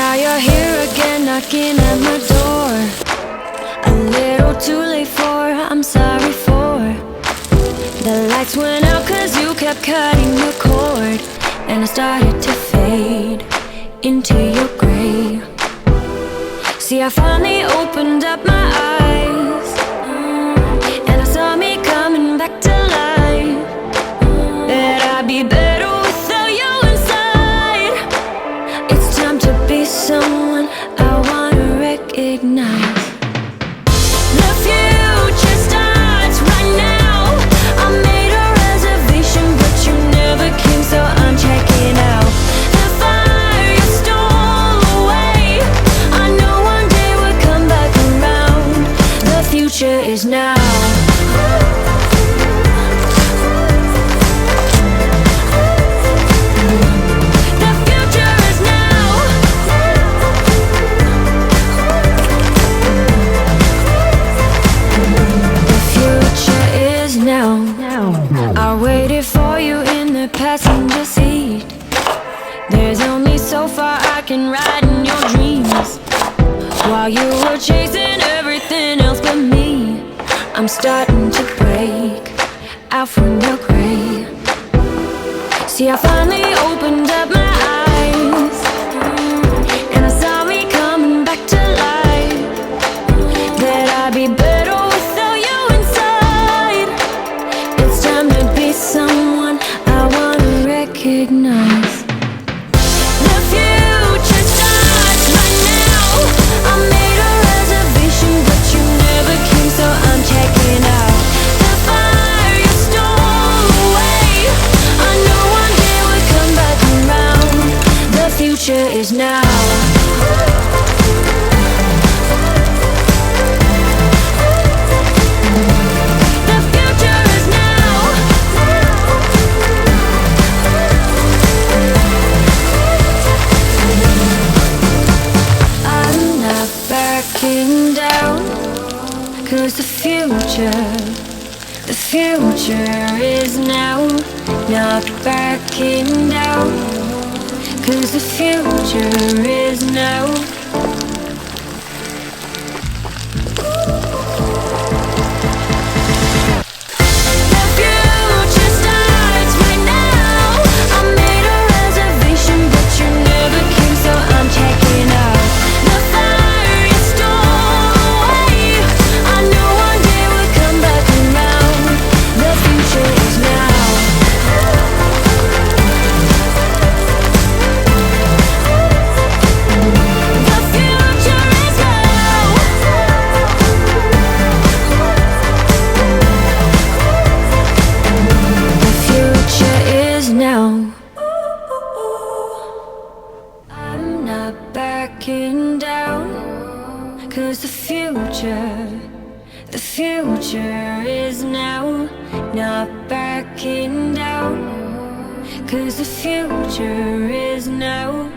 Now you're here again, knocking at my door. A little too late for, I'm sorry for. The lights went out cause you kept cutting the cord, and I started to fade into your gray. See, I finally opened up my eyes, and I saw me coming back to life. That I'd be better without you inside. It's time to be someone I wanna recognize. The future starts right now. I made a reservation, but you never came, so I'm checking out. The fire you stole away, I know one day we'll come back around. The future is now. I waited for you in the passenger seat. There's only so far I can ride in your dreams. While you were chasing everything else but me, I'm starting to break out from your gray. See, I finally opened up my eyes, and I saw me coming back to life. That I'd be better without you inside. It's time to be someone I wanna recognize. The future starts right now. I made a reservation, but you never came, so I'm checking out. The fire you stole away, I know one day we'll come back around. The future is now. Cause the future is now. Not backing down. Cause the future is now. Cause the future is now. Not backing down. Cause the future is now.